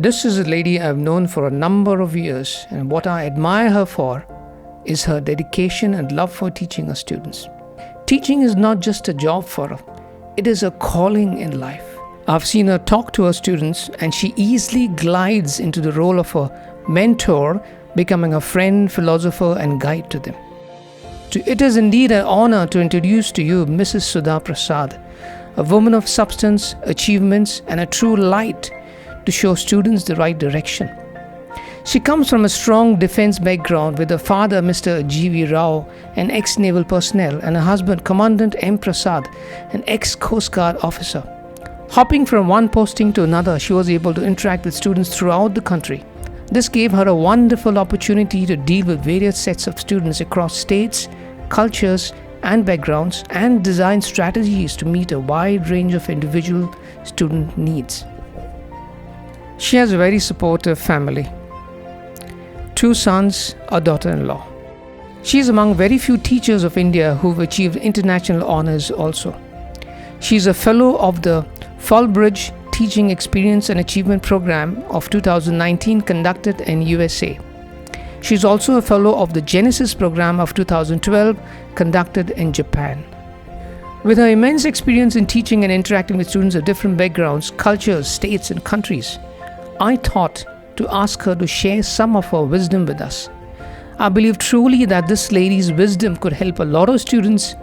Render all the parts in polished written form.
This is a lady I've known for a number of years, and what I admire her for is her dedication and love for teaching her students. Teaching is not just a job for her, it is a calling in life. I've seen her talk to her students, and she easily glides into the role of a mentor, becoming a friend, philosopher, and guide to them. It is indeed an honor to introduce to you Mrs. Sudha Prasad, a woman of substance, achievements, and a true light to show students the right direction. She comes from a strong defense background with her father, Mr. G.V. Rao, an ex-naval personnel, and her husband, Commandant M. Prasad, an ex-Coast Guard officer. Hopping from one posting to another, she was able to interact with students throughout the country. This gave her a wonderful opportunity to deal with various sets of students across states, cultures, and backgrounds, and design strategies to meet a wide range of individual student needs. She has a very supportive family. 2 sons, a daughter-in-law. She is among very few teachers of India who've achieved international honors also. She is a fellow of the Fulbright Teaching Experience and Achievement Program of 2019 conducted in USA. She is also a fellow of the Genesis Program of 2012 conducted in Japan. With her immense experience in teaching and interacting with students of different backgrounds, cultures, states, and countries, I thought to ask her to share some of her wisdom with us. I believe truly that this lady's wisdom could help a lot of students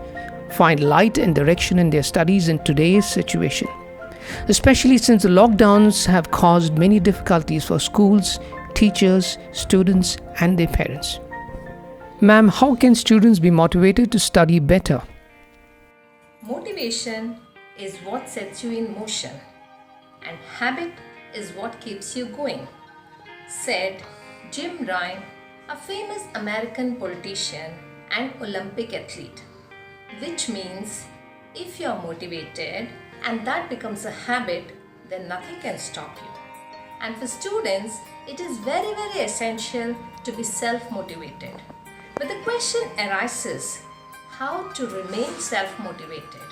find light and direction in their studies in today's situation, especially since the lockdowns have caused many difficulties for schools, teachers, students, and their parents. Ma'am, how can students be motivated to study better? Motivation is what sets you in motion, and habit is what keeps you going, said Jim Ryan, a famous American politician and Olympic athlete. Which means if you are motivated and that becomes a habit, then nothing can stop you. And for students, it is very, very essential to be self-motivated. But the question arises, how to remain self-motivated?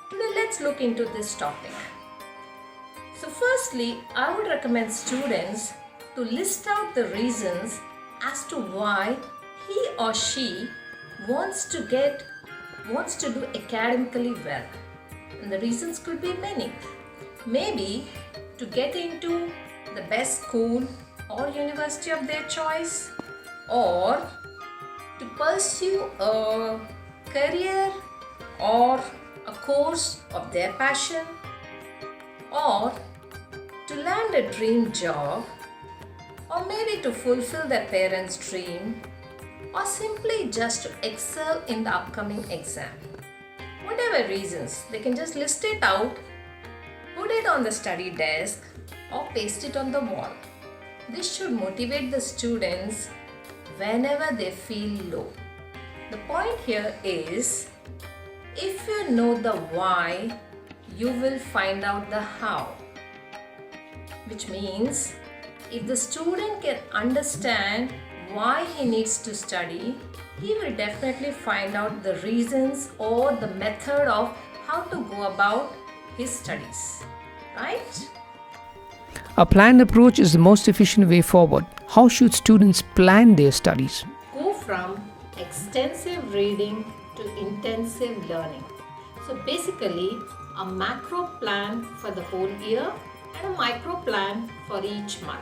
Today, let's look into this topic. So firstly, I would recommend students to list out the reasons as to why he or she wants to do academically well. And the reasons could be many. Maybe to get into the best school or university of their choice, or to pursue a career or a course of their passion, or to land a dream job, or maybe to fulfill their parents' dream, or simply just to excel in the upcoming exam. Whatever reasons, they can just list it out, put it on the study desk, or paste it on the wall. This should motivate the students whenever they feel low. The point here is, if you know the why, you will find out the how. Which means, if the student can understand why he needs to study, he will definitely find out the reasons or the method of how to go about his studies. Right? A planned approach is the most efficient way forward. How should students plan their studies? Go from extensive reading to intensive learning. So basically, a macro plan for the whole year and a micro plan for each month.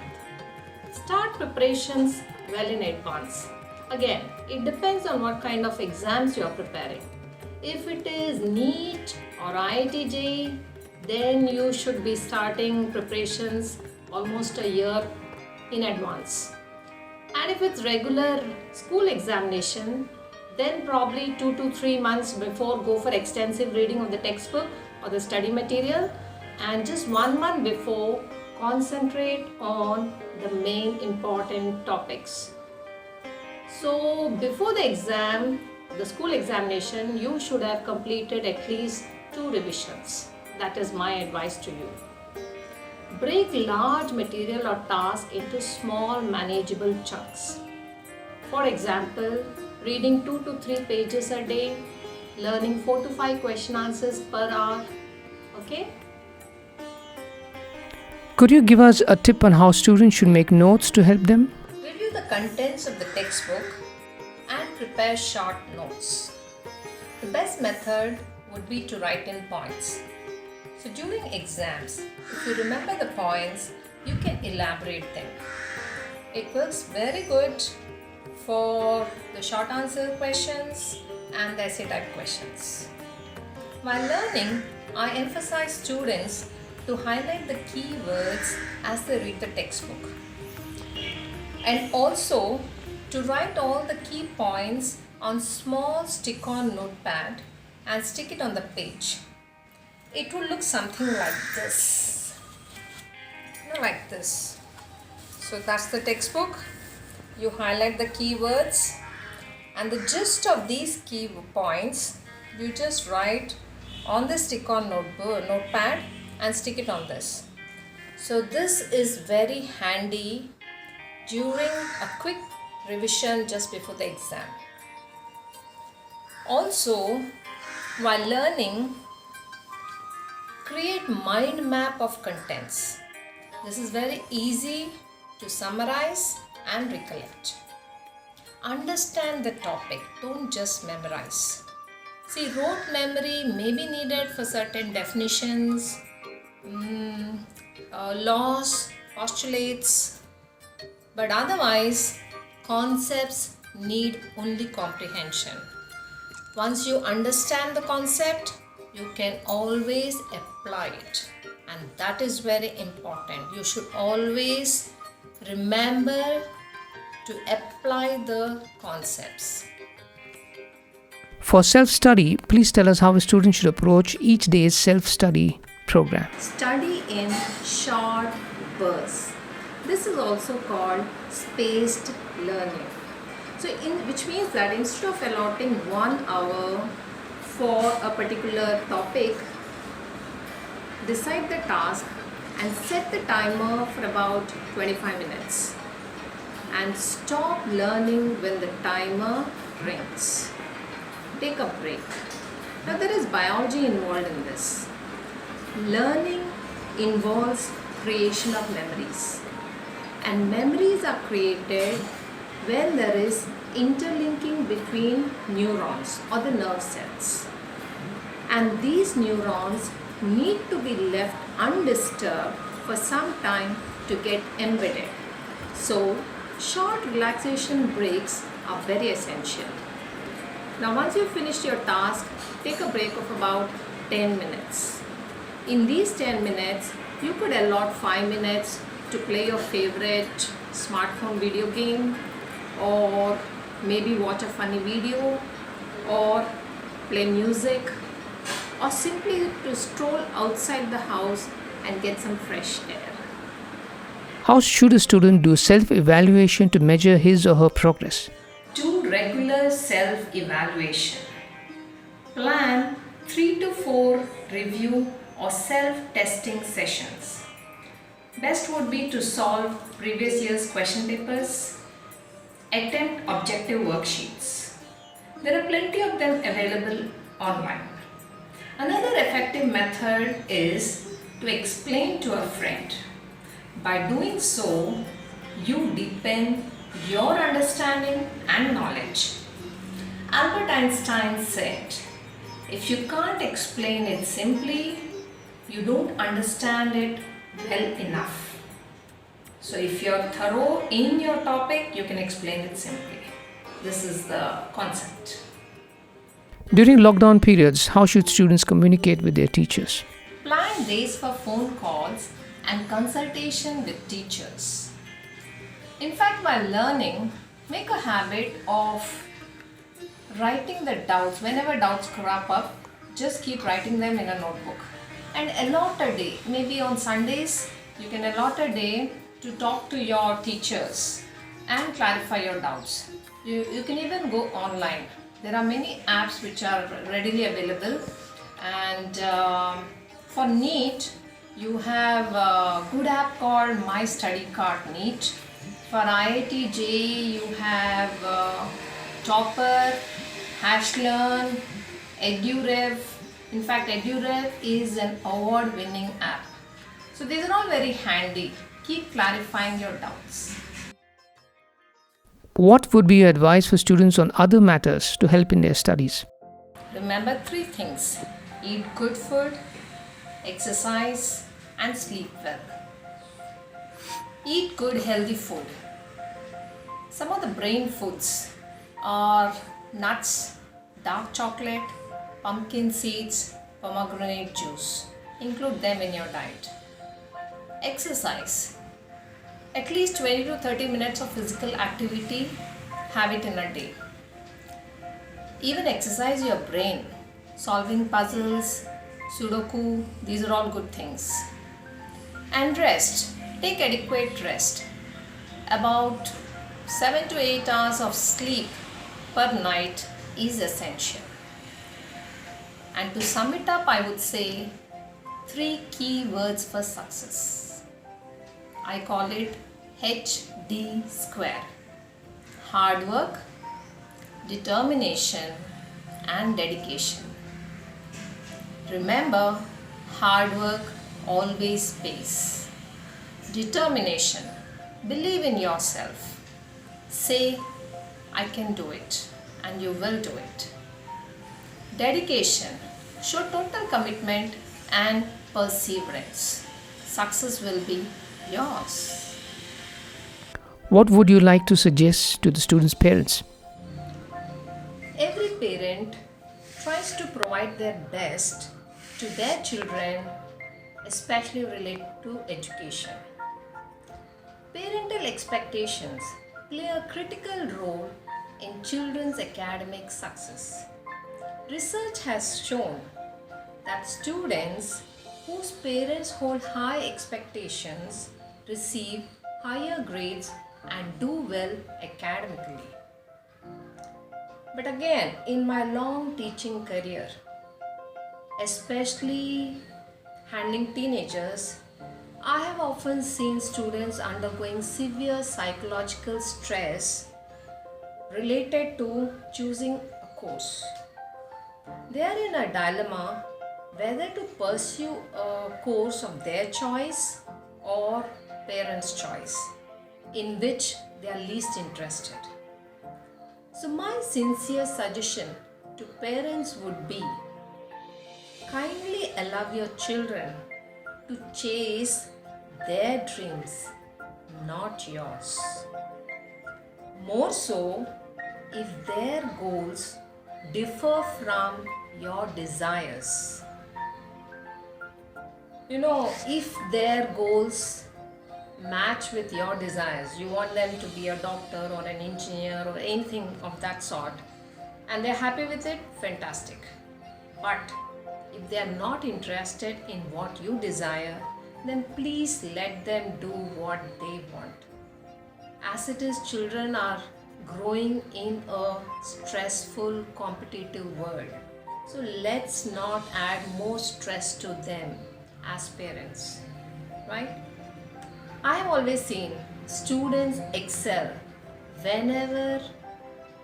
Start preparations well in advance. Again, it depends on what kind of exams you are preparing. If it is NEET or IIT JEE, then you should be starting preparations almost a year in advance. And if it's regular school examination, then probably 2 to 3 months before go for extensive reading of the textbook or the study material, and just 1 month before concentrate on the main important topics. So before the exam, the school examination, you should have completed at least 2 revisions. That is my advice to you. Break large material or task into small manageable chunks. For example, reading 2 to 3 pages a day, learning 4 to 5 question answers per hour. Okay? Could you give us a tip on how students should make notes to help them? Review the contents of the textbook and prepare short notes. The best method would be to write in points. So during exams, if you remember the points, you can elaborate them. It works very good for the short answer questions and the essay type questions. While learning, I emphasize students to highlight the key words as they read the textbook, and also to write all the key points on small stick-on notepad and stick it on the page. It will look something like this. Like this. So that's the textbook. You highlight the keywords, and the gist of these key points you just write on the stick-on notepad and stick it on this. So this is very handy during a quick revision just before the exam. Also, while learning, create mind map of contents. This is very easy to summarize and recollect. Understand the topic, don't just memorize. See, rote memory may be needed for certain definitions, laws, postulates, but otherwise, concepts need only comprehension. Once you understand the concept, you can always apply it, and that is very important. You should always remember to apply the concepts. For self-study, please tell us how a student should approach each day's self-study program. Study in short bursts. This is also called spaced learning. So, which means that instead of allotting 1 hour for a particular topic, decide the task and set the timer for about 25 minutes and stop learning when the timer rings. Take a break. Now, there is biology involved in this. Learning involves creation of memories, and memories are created when there is interlinking between neurons or the nerve cells, and these neurons need to be left undisturbed for some time to get embedded. So, short relaxation breaks are very essential. Now, once you've finished your task, take a break of about 10 minutes. In these 10 minutes, you could allot 5 minutes to play your favorite smartphone video game, or maybe watch a funny video, or play music, or simply to stroll outside the house and get some fresh air. How should a student do self-evaluation to measure his or her progress? Do regular self-evaluation. Plan 3 to 4 review or self-testing sessions. Best would be to solve previous year's question papers, attempt objective worksheets. There are plenty of them available online. Another effective method is to explain to a friend. By doing so, you deepen your understanding and knowledge. Albert Einstein said, if you can't explain it simply, you don't understand it well enough. So if you're thorough in your topic, you can explain it simply. This is the concept. During lockdown periods, how should students communicate with their teachers? Plan days for phone calls and consultation with teachers. In fact, while learning, make a habit of writing the doubts. Whenever doubts crop up, just keep writing them in a notebook. And allot a day, maybe on Sundays, you can allot a day to talk to your teachers and clarify your doubts. You can even go online. There are many apps which are readily available, and for NEET, you have a good app called My Study Card NEET. For IIT JEE, you have Topper, HashLearn, EduRev. In fact, EduRev is an award-winning app. So these are all very handy. Keep clarifying your doubts. What would be your advice for students on other matters to help in their studies? Remember three things: eat good food, exercise, and sleep well. Eat good, healthy food. Some of the brain foods are nuts, dark chocolate, pumpkin seeds, pomegranate juice. Include them in your diet. Exercise. At least 20 to 30 minutes of physical activity, have it in a day. Even exercise your brain. Solving puzzles, Sudoku, these are all good things. And rest. Take adequate rest. About 7 to 8 hours of sleep per night is essential. And to sum it up, I would say 3 key words for success. I call it HD square. Hard work, determination, and dedication. Remember, hard work always pays. Determination. Believe in yourself. Say, I can do it, and you will do it. Dedication. Show total commitment and perseverance. Success will be yours. What would you like to suggest to the students' parents? Every parent tries to provide their best to their children, especially related to education. Parental expectations play a critical role in children's academic success. Research has shown that students whose parents hold high expectations receive higher grades and do well academically. But again, in my long teaching career, especially handling teenagers, I have often seen students undergoing severe psychological stress related to choosing a course. They are in a dilemma whether to pursue a course of their choice or parents' choice, in which they are least interested. So, my sincere suggestion to parents would be kindly allow your children to chase their dreams, not yours. More so if their goals differ from your desires. If their goals match with your desires, you want them to be a doctor or an engineer or anything of that sort, and they're happy with it, fantastic. But if they are not interested in what you desire, then please let them do what they want. As it is, children are growing in a stressful, competitive world. So let's not add more stress to them as parents, right? I have always seen students excel whenever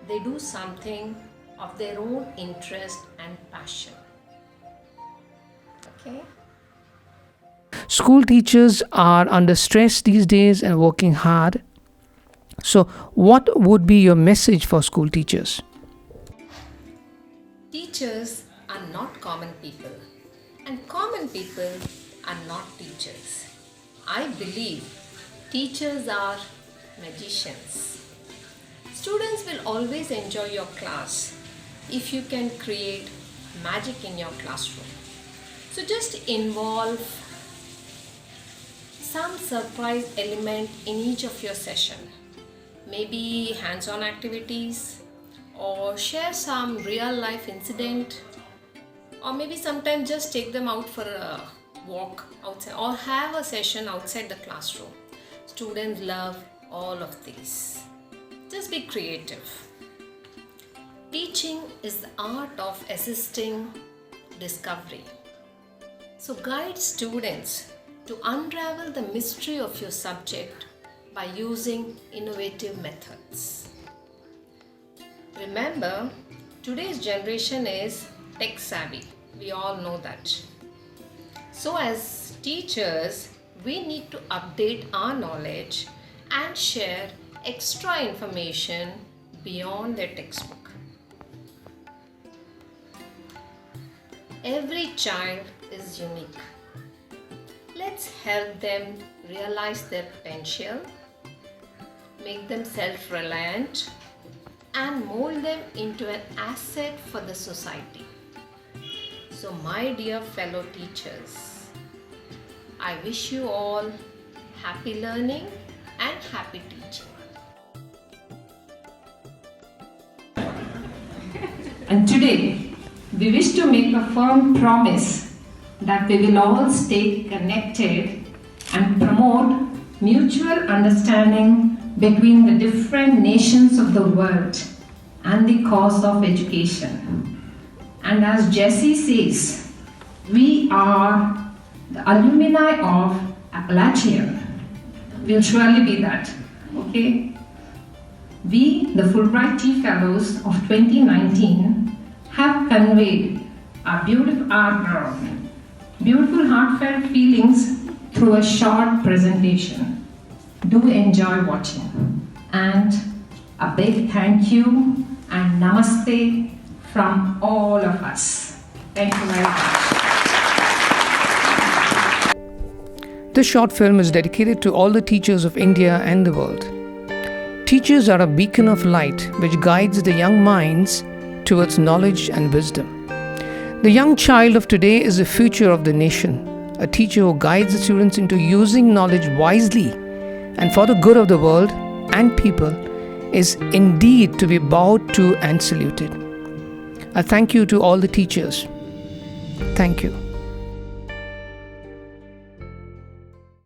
they do something of their own interest and passion. Okay? School teachers are under stress these days and working hard. So, what would be your message for school teachers? Teachers are not common people, and common people are not teachers. I believe teachers are magicians. Students will always enjoy your class if you can create magic in your classroom. So just involve some surprise element in each of your session. Maybe hands-on activities, or share some real life incident, or maybe sometimes just take them out for a walk outside or have a session outside the classroom. Students love all of these. Just be creative. Teaching is the art of assisting discovery. So guide students to unravel the mystery of your subject by using innovative methods. Remember, today's generation is tech savvy. We all know that. So as teachers, we need to update our knowledge and share extra information beyond their textbook. Every child is unique. Let's help them realize their potential, make them self-reliant, and mold them into an asset for the society. So, my dear fellow teachers, I wish you all happy learning and happy teaching. And today, we wish to make a firm promise that we will all stay connected and promote mutual understanding between the different nations of the world and the cause of education. And as Jesse says, we are the alumni of Appalachian. We'll surely be that, okay? We, the Fulbright Tea Fellows of 2019, have conveyed our beautiful heartfelt feelings through a short presentation. Do enjoy watching. And a big thank you and namaste from all of us. Thank you very much. This short film is dedicated to all the teachers of India and the world. Teachers are a beacon of light which guides the young minds towards knowledge and wisdom. The young child of today is the future of the nation. A teacher who guides the students into using knowledge wisely and for the good of the world and people is indeed to be bowed to and saluted. I thank you to all the teachers. Thank you.